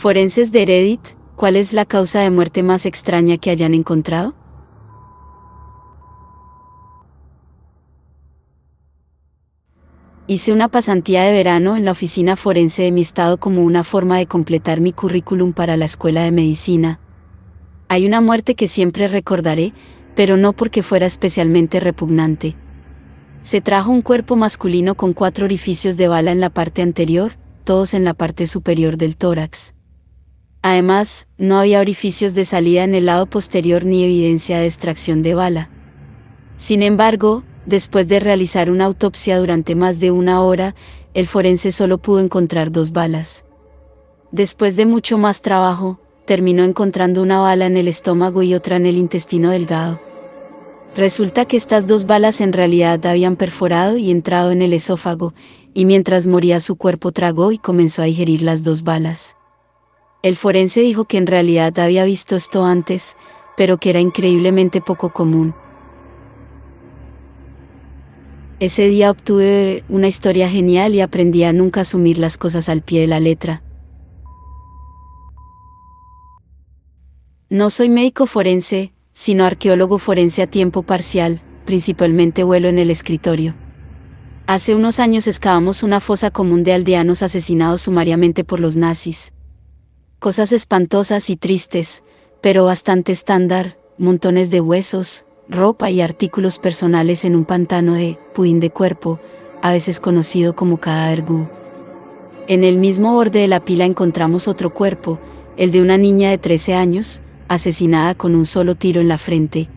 Forenses de Reddit, ¿cuál es la causa de muerte más extraña que hayan encontrado? Hice una pasantía de verano en la oficina forense de mi estado como una forma de completar mi currículum para la escuela de medicina. Hay una muerte que siempre recordaré, pero no porque fuera especialmente repugnante. Se trajo un cuerpo masculino con 4 orificios de bala en la parte anterior, todos en la parte superior del tórax. Además, no había orificios de salida en el lado posterior ni evidencia de extracción de bala. Sin embargo, después de realizar una autopsia durante más de 1 hora, el forense solo pudo encontrar 2 balas. Después de mucho más trabajo, terminó encontrando una bala en el estómago y otra en el intestino delgado. Resulta que estas 2 balas en realidad habían perforado y entrado en el esófago, y mientras moría su cuerpo tragó y comenzó a digerir las 2 balas. El forense dijo que en realidad había visto esto antes, pero que era increíblemente poco común. Ese día obtuve una historia genial y aprendí a nunca asumir las cosas al pie de la letra. No soy médico forense, sino arqueólogo forense a tiempo parcial, principalmente vuelo en el escritorio. Hace unos años excavamos una fosa común de aldeanos asesinados sumariamente por los nazis. Cosas espantosas y tristes, pero bastante estándar, montones de huesos, ropa y artículos personales en un pantano de pudín de cuerpo, a veces conocido como cadáver goo. En el mismo borde de la pila encontramos otro cuerpo, el de una niña de 13 años, asesinada con un solo tiro en la frente.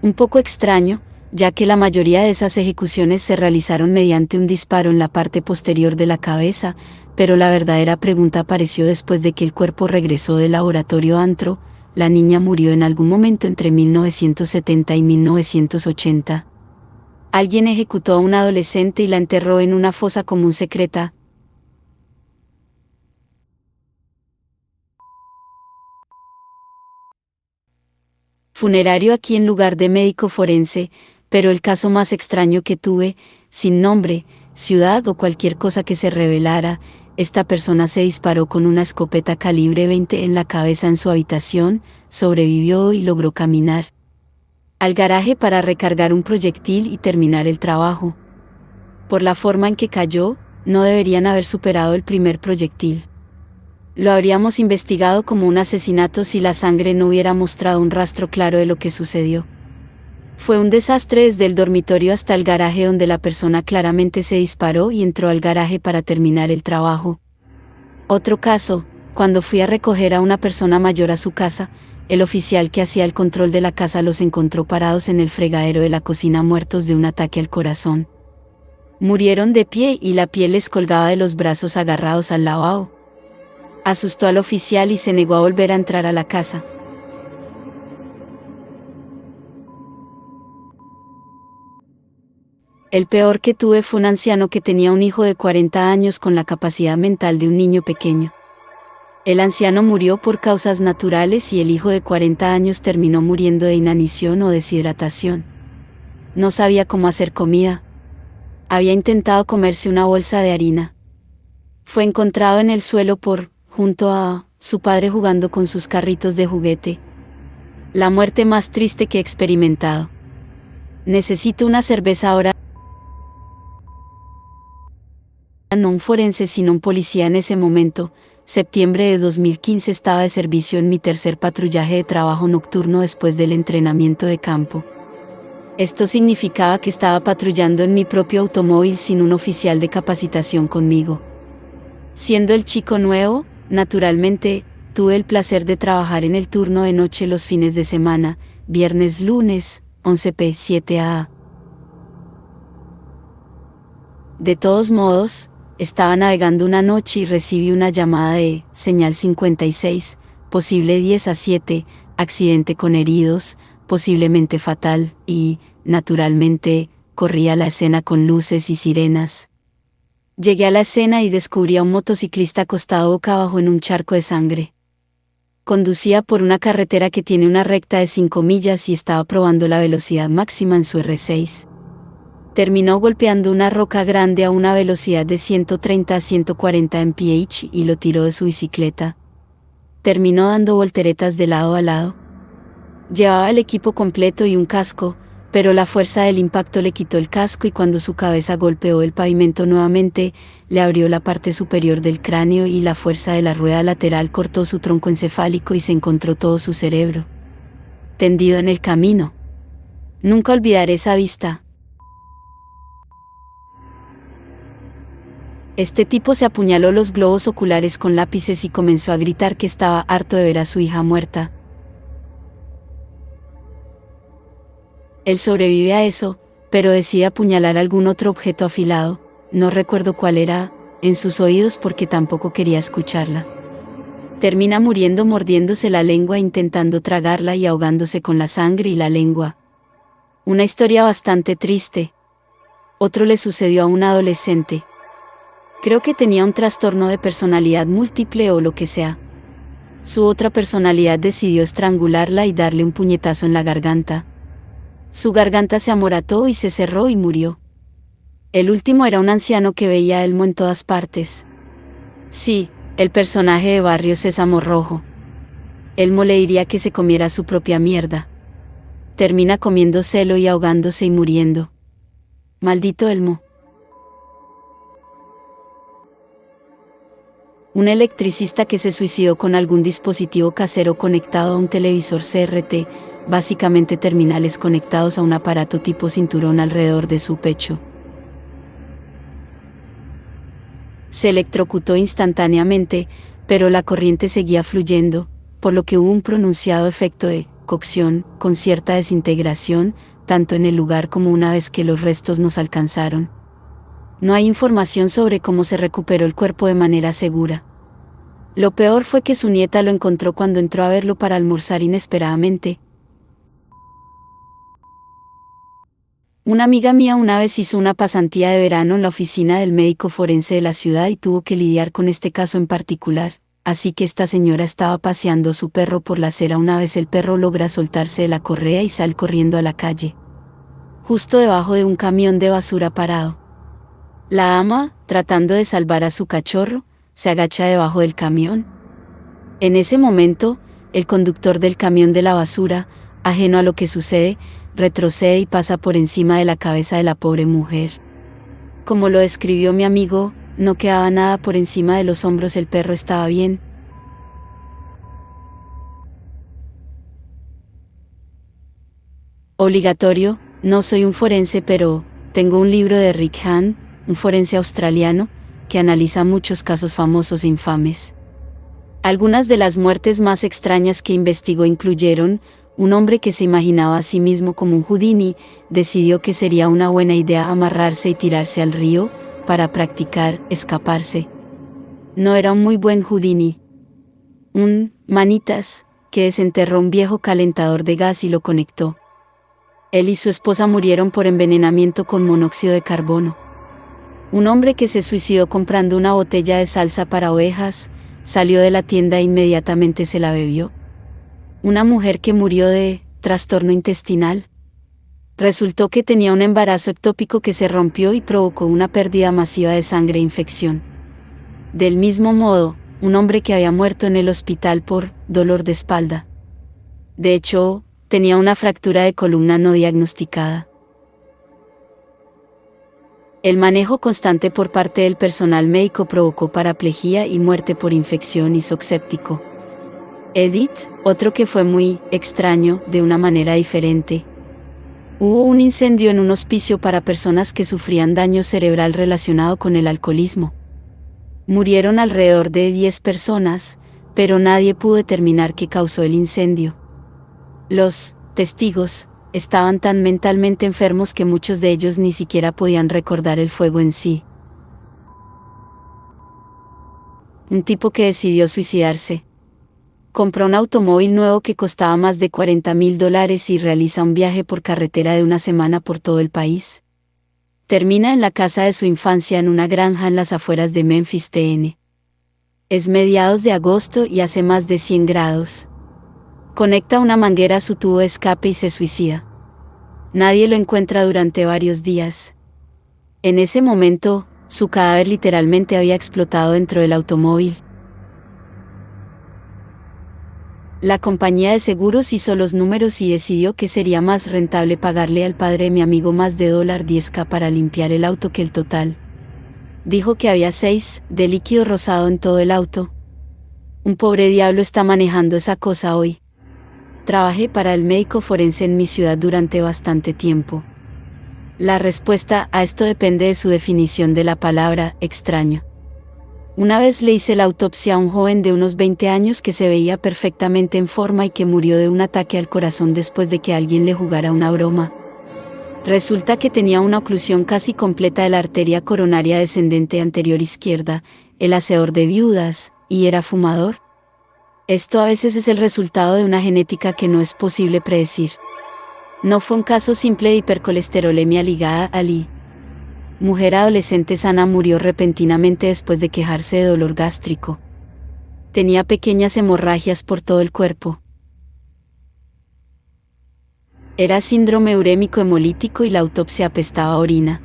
Un poco extraño, ya que la mayoría de esas ejecuciones se realizaron mediante un disparo en la parte posterior de la cabeza, pero la verdadera pregunta apareció después de que el cuerpo regresó del laboratorio Antro. La niña murió en algún momento entre 1970 y 1980. Alguien ejecutó a una adolescente y la enterró en una fosa común secreta. Funerario aquí en lugar de médico forense, pero el caso más extraño que tuve, sin nombre, ciudad o cualquier cosa que se revelara, esta persona se disparó con una escopeta calibre 20 en la cabeza en su habitación, sobrevivió y logró caminar al garaje para recargar un proyectil y terminar el trabajo. Por la forma en que cayó, no deberían haber superado el primer proyectil. Lo habríamos investigado como un asesinato si la sangre no hubiera mostrado un rastro claro de lo que sucedió. Fue un desastre desde el dormitorio hasta el garaje donde la persona claramente se disparó y entró al garaje para terminar el trabajo. Otro caso, cuando fui a recoger a una persona mayor a su casa, el oficial que hacía el control de la casa los encontró parados en el fregadero de la cocina muertos de un ataque al corazón. Murieron de pie y la piel les colgaba de los brazos agarrados al lavabo. Asustó al oficial y se negó a volver a entrar a la casa. El peor que tuve fue un anciano que tenía un hijo de 40 años con la capacidad mental de un niño pequeño. El anciano murió por causas naturales y el hijo de 40 años terminó muriendo de inanición o deshidratación. No sabía cómo hacer comida. Había intentado comerse una bolsa de harina. Fue encontrado en el suelo junto a su padre jugando con sus carritos de juguete. La muerte más triste que he experimentado. Necesito una cerveza ahora. No un forense sino un policía en ese momento. Septiembre de 2015 estaba de servicio en mi tercer patrullaje de trabajo nocturno después del entrenamiento de campo. Esto significaba que estaba patrullando en mi propio automóvil sin un oficial de capacitación conmigo. Siendo el chico nuevo, naturalmente, tuve el placer de trabajar en el turno de noche los fines de semana, viernes, lunes, 11 p. 7 a. De todos modos, estaba navegando una noche y recibí una llamada de señal 56, posible 10 a 7, accidente con heridos, posiblemente fatal, y, naturalmente, corrí a la escena con luces y sirenas. Llegué a la escena y descubrí a un motociclista acostado boca abajo en un charco de sangre. Conducía por una carretera que tiene una recta de 5 millas y estaba probando la velocidad máxima en su R6. Terminó golpeando una roca grande a una velocidad de 130 a 140 mph y lo tiró de su bicicleta. Terminó dando volteretas de lado a lado. Llevaba el equipo completo y un casco, pero la fuerza del impacto le quitó el casco y cuando su cabeza golpeó el pavimento nuevamente, le abrió la parte superior del cráneo y la fuerza de la rueda lateral cortó su tronco encefálico y se encontró todo su cerebro tendido en el camino. Nunca olvidaré esa vista. Este tipo se apuñaló los globos oculares con lápices y comenzó a gritar que estaba harto de ver a su hija muerta. Él sobrevive a eso, pero decide apuñalar algún otro objeto afilado, no recuerdo cuál era, en sus oídos porque tampoco quería escucharla. Termina muriendo mordiéndose la lengua intentando tragarla y ahogándose con la sangre y la lengua. Una historia bastante triste. Otro le sucedió a un adolescente. Creo que tenía un trastorno de personalidad múltiple o lo que sea. Su otra personalidad decidió estrangularla y darle un puñetazo en la garganta. Su garganta se amorató y se cerró y murió. El último era un anciano que veía a Elmo en todas partes. Sí, el personaje de Barrio Sésamo Rojo. Elmo le diría que se comiera su propia mierda. Termina comiéndoselo y ahogándose y muriendo. Maldito Elmo. Un electricista que se suicidó con algún dispositivo casero conectado a un televisor CRT, básicamente terminales conectados a un aparato tipo cinturón alrededor de su pecho. Se electrocutó instantáneamente, pero la corriente seguía fluyendo, por lo que hubo un pronunciado efecto de cocción, con cierta desintegración, tanto en el lugar como una vez que los restos nos alcanzaron. No hay información sobre cómo se recuperó el cuerpo de manera segura. Lo peor fue que su nieta lo encontró cuando entró a verlo para almorzar inesperadamente. Una amiga mía una vez hizo una pasantía de verano en la oficina del médico forense de la ciudad y tuvo que lidiar con este caso en particular, así que esta señora estaba paseando a su perro por la acera una vez el perro logra soltarse de la correa y sale corriendo a la calle. Justo debajo de un camión de basura parado. La ama, tratando de salvar a su cachorro, se agacha debajo del camión. En ese momento, el conductor del camión de la basura, ajeno a lo que sucede, retrocede y pasa por encima de la cabeza de la pobre mujer. Como lo describió mi amigo, no quedaba nada por encima de los hombros, el perro estaba bien. Obligatorio, no soy un forense, pero tengo un libro de Rick Hahn, un forense australiano, que analiza muchos casos famosos e infames. Algunas de las muertes más extrañas que investigó incluyeron un hombre que se imaginaba a sí mismo como un Houdini, decidió que sería una buena idea amarrarse y tirarse al río, para practicar escaparse. No era un muy buen Houdini. Un manitas, que desenterró un viejo calentador de gas y lo conectó. Él y su esposa murieron por envenenamiento con monóxido de carbono. Un hombre que se suicidó comprando una botella de salsa para ovejas, salió de la tienda e inmediatamente se la bebió. Una mujer que murió de trastorno intestinal. Resultó que tenía un embarazo ectópico que se rompió y provocó una pérdida masiva de sangre e infección. Del mismo modo, un hombre que había muerto en el hospital por dolor de espalda. De hecho, tenía una fractura de columna no diagnosticada. El manejo constante por parte del personal médico provocó paraplegia y muerte por infección y shock séptico. Edith, otro que fue muy extraño, de una manera diferente. Hubo un incendio en un hospicio para personas que sufrían daño cerebral relacionado con el alcoholismo. Murieron alrededor de 10 personas, pero nadie pudo determinar qué causó el incendio. Los testigos estaban tan mentalmente enfermos que muchos de ellos ni siquiera podían recordar el fuego en sí. Un tipo que decidió suicidarse. Compró un automóvil nuevo que costaba más de $40,000 y realiza un viaje por carretera de una semana por todo el país. Termina en la casa de su infancia en una granja en las afueras de Memphis, TN. Es mediados de agosto y hace más de 100 grados. Conecta una manguera a su tubo de escape y se suicida. Nadie lo encuentra durante varios días. En ese momento, su cadáver literalmente había explotado dentro del automóvil. La compañía de seguros hizo los números y decidió que sería más rentable pagarle al padre de mi amigo más de $10K para limpiar el auto que el total. Dijo que había 6 de líquido rosado en todo el auto. Un pobre diablo está manejando esa cosa hoy. Trabajé para el médico forense en mi ciudad durante bastante tiempo. La respuesta a esto depende de su definición de la palabra extraño. Una vez le hice la autopsia a un joven de unos 20 años que se veía perfectamente en forma y que murió de un ataque al corazón después de que alguien le jugara una broma. Resulta que tenía una oclusión casi completa de la arteria coronaria descendente anterior izquierda, el hacedor de viudas, y era fumador. Esto a veces es el resultado de una genética que no es posible predecir. No fue un caso simple de hipercolesterolemia ligada a Lee. Mujer adolescente sana murió repentinamente después de quejarse de dolor gástrico. Tenía pequeñas hemorragias por todo el cuerpo. Era síndrome urémico hemolítico y la autopsia apestaba a orina.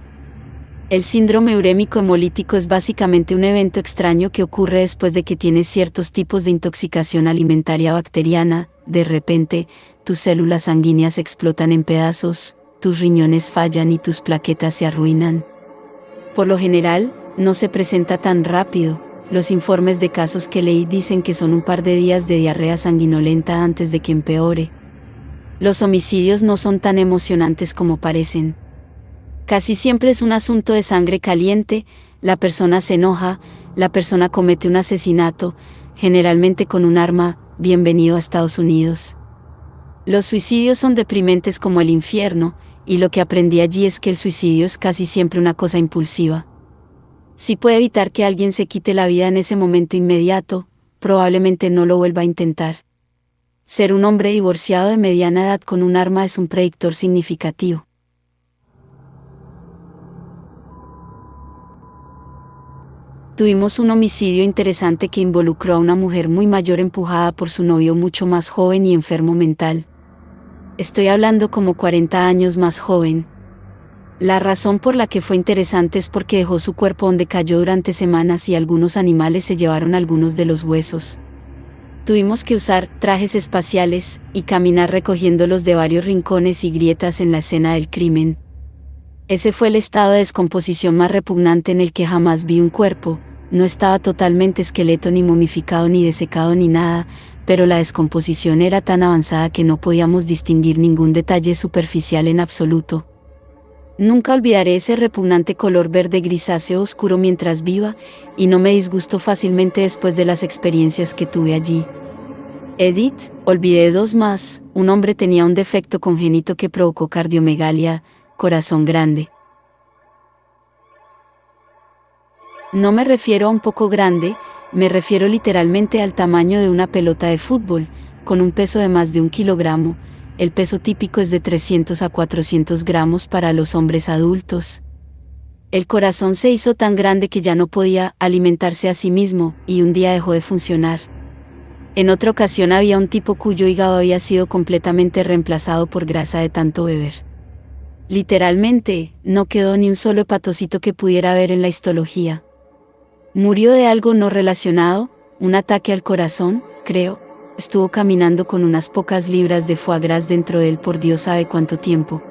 El síndrome urémico hemolítico es básicamente un evento extraño que ocurre después de que tienes ciertos tipos de intoxicación alimentaria bacteriana. De repente, tus células sanguíneas explotan en pedazos, tus riñones fallan y tus plaquetas se arruinan. Por lo general, no se presenta tan rápido. Los informes de casos que leí dicen que son un par de días de diarrea sanguinolenta antes de que empeore. Los homicidios no son tan emocionantes como parecen. Casi siempre es un asunto de sangre caliente, la persona se enoja, la persona comete un asesinato, generalmente con un arma. Bienvenido a Estados Unidos. Los suicidios son deprimentes como el infierno, y lo que aprendí allí es que el suicidio es casi siempre una cosa impulsiva. Si puede evitar que alguien se quite la vida en ese momento inmediato, probablemente no lo vuelva a intentar. Ser un hombre divorciado de mediana edad con un arma es un predictor significativo. Tuvimos un homicidio interesante que involucró a una mujer muy mayor empujada por su novio mucho más joven y enfermo mental. Estoy hablando como 40 años más joven. La razón por la que fue interesante es porque dejó su cuerpo donde cayó durante semanas y algunos animales se llevaron algunos de los huesos. Tuvimos que usar trajes espaciales y caminar recogiéndolos de varios rincones y grietas en la escena del crimen. Ese fue el estado de descomposición más repugnante en el que jamás vi un cuerpo. No estaba totalmente esqueleto ni momificado ni desecado ni nada, pero la descomposición era tan avanzada que no podíamos distinguir ningún detalle superficial en absoluto. Nunca olvidaré ese repugnante color verde grisáceo oscuro mientras viva, y no me disgustó fácilmente después de las experiencias que tuve allí. Edith, olvidé 2 más. Un hombre tenía un defecto congénito que provocó cardiomegalia, corazón grande. No me refiero a un poco grande, me refiero literalmente al tamaño de una pelota de fútbol, con un peso de más de 1 kilogramo. El peso típico es de 300 a 400 gramos para los hombres adultos. El corazón se hizo tan grande que ya no podía alimentarse a sí mismo, y un día dejó de funcionar. En otra ocasión había un tipo cuyo hígado había sido completamente reemplazado por grasa de tanto beber. Literalmente, no quedó ni un solo hepatocito que pudiera ver en la histología. Murió de algo no relacionado, un ataque al corazón, creo. Estuvo caminando con unas pocas libras de foie gras dentro de él por Dios sabe cuánto tiempo.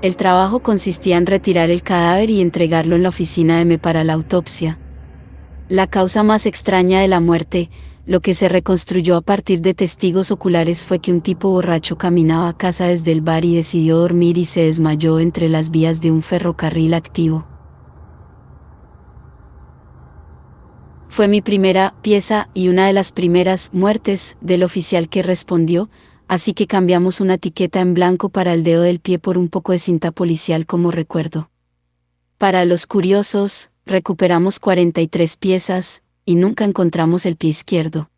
El trabajo consistía en retirar el cadáver y entregarlo en la oficina de M para la autopsia. La causa más extraña de la muerte, lo que se reconstruyó a partir de testigos oculares, fue que un tipo borracho caminaba a casa desde el bar y decidió dormir y se desmayó entre las vías de un ferrocarril activo. Fue mi primera pieza y una de las primeras muertes del oficial que respondió, así que cambiamos una etiqueta en blanco para el dedo del pie por un poco de cinta policial como recuerdo. Para los curiosos, recuperamos 43 piezas, y nunca encontramos el pie izquierdo.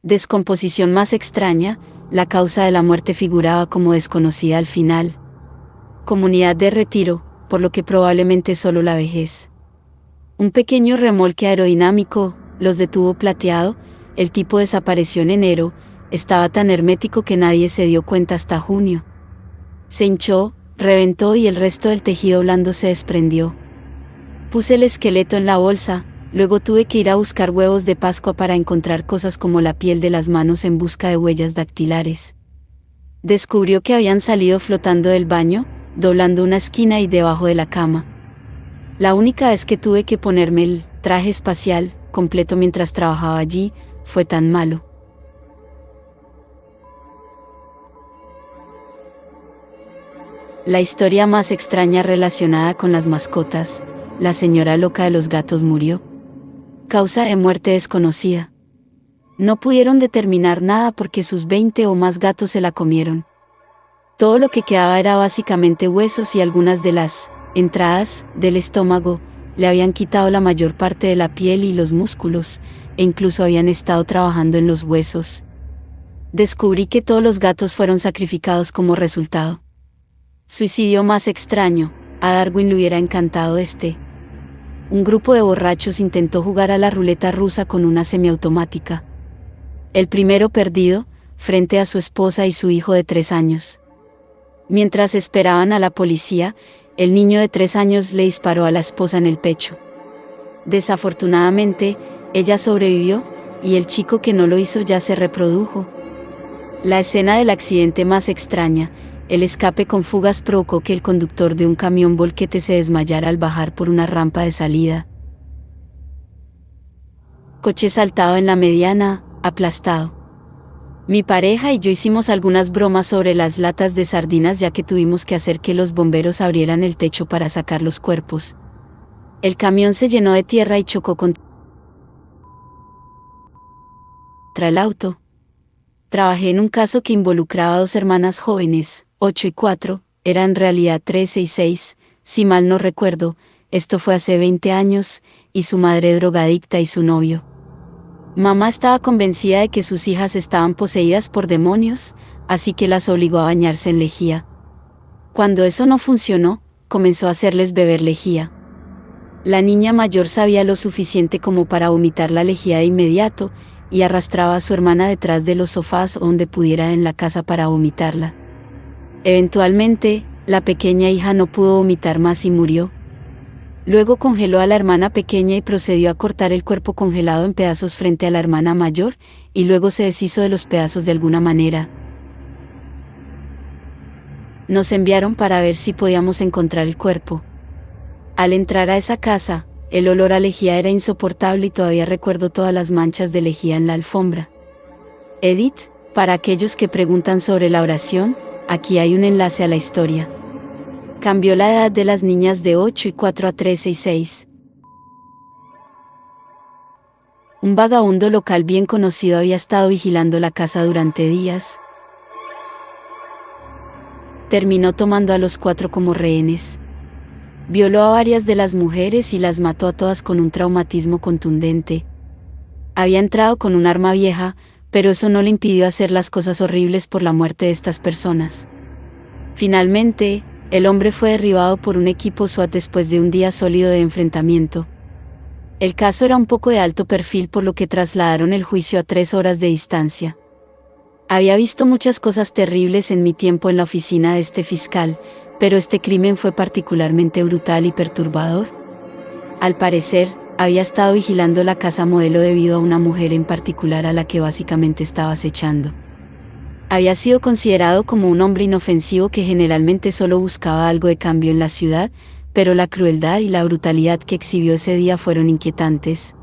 Descomposición más extraña, la causa de la muerte figuraba como desconocida al final. Comunidad de retiro, por lo que probablemente solo la vejez. Un pequeño remolque aerodinámico los detuvo plateado, el tipo desapareció en enero, estaba tan hermético que nadie se dio cuenta hasta junio. Se hinchó, reventó y el resto del tejido blando se desprendió. Puse el esqueleto en la bolsa, luego tuve que ir a buscar huevos de Pascua para encontrar cosas como la piel de las manos en busca de huellas dactilares. Descubrió que habían salido flotando del baño, doblando una esquina y debajo de la cama. La única vez que tuve que ponerme el traje espacial completo mientras trabajaba allí, fue tan malo. La historia más extraña relacionada con las mascotas, la señora loca de los gatos murió. Causa de muerte desconocida. No pudieron determinar nada porque sus 20 o más gatos se la comieron. Todo lo que quedaba era básicamente huesos y algunas de las entradas del estómago, le habían quitado la mayor parte de la piel y los músculos, e incluso habían estado trabajando en los huesos. Descubrí que todos los gatos fueron sacrificados como resultado. Suicidio más extraño, a Darwin le hubiera encantado este. Un grupo de borrachos intentó jugar a la ruleta rusa con una semiautomática. El primero perdido, frente a su esposa y su hijo de 3 años. Mientras esperaban a la policía, el niño de 3 años le disparó a la esposa en el pecho. Desafortunadamente, ella sobrevivió, y el chico que no lo hizo ya se reprodujo. La escena del accidente más extraña, el escape con fugas provocó que el conductor de un camión volquete se desmayara al bajar por una rampa de salida. Coche saltado en la mediana, aplastado. Mi pareja y yo hicimos algunas bromas sobre las latas de sardinas ya que tuvimos que hacer que los bomberos abrieran el techo para sacar los cuerpos. El camión se llenó de tierra y chocó contra el auto. Trabajé en un caso que involucraba a 2 hermanas jóvenes, 8 y 4, eran en realidad 13 y 6, si mal no recuerdo, esto fue hace 20 años, y su madre drogadicta y su novio. Mamá estaba convencida de que sus hijas estaban poseídas por demonios, así que las obligó a bañarse en lejía. Cuando eso no funcionó, comenzó a hacerles beber lejía. La niña mayor sabía lo suficiente como para vomitar la lejía de inmediato, y arrastraba a su hermana detrás de los sofás o donde pudiera en la casa para vomitarla. Eventualmente, la pequeña hija no pudo vomitar más y murió. Luego congeló a la hermana pequeña y procedió a cortar el cuerpo congelado en pedazos frente a la hermana mayor, y luego se deshizo de los pedazos de alguna manera. Nos enviaron para ver si podíamos encontrar el cuerpo. Al entrar a esa casa, el olor a lejía era insoportable y todavía recuerdo todas las manchas de lejía en la alfombra. Edith, para aquellos que preguntan sobre la oración, aquí hay un enlace a la historia. Cambió la edad de las niñas de 8 y 4 a 13 y 6. Un vagabundo local bien conocido había estado vigilando la casa durante días. Terminó tomando a los 4 como rehenes. Violó a varias de las mujeres y las mató a todas con un traumatismo contundente. Había entrado con un arma vieja, pero eso no le impidió hacer las cosas horribles por la muerte de estas personas. Finalmente, el hombre fue derribado por un equipo SWAT después de un día sólido de enfrentamiento. El caso era un poco de alto perfil por lo que trasladaron el juicio a 3 horas de distancia. Había visto muchas cosas terribles en mi tiempo en la oficina de este fiscal, pero este crimen fue particularmente brutal y perturbador. Al parecer, había estado vigilando la casa modelo debido a una mujer en particular a la que básicamente estaba acechando. Había sido considerado como un hombre inofensivo que generalmente solo buscaba algo de cambio en la ciudad, pero la crueldad y la brutalidad que exhibió ese día fueron inquietantes.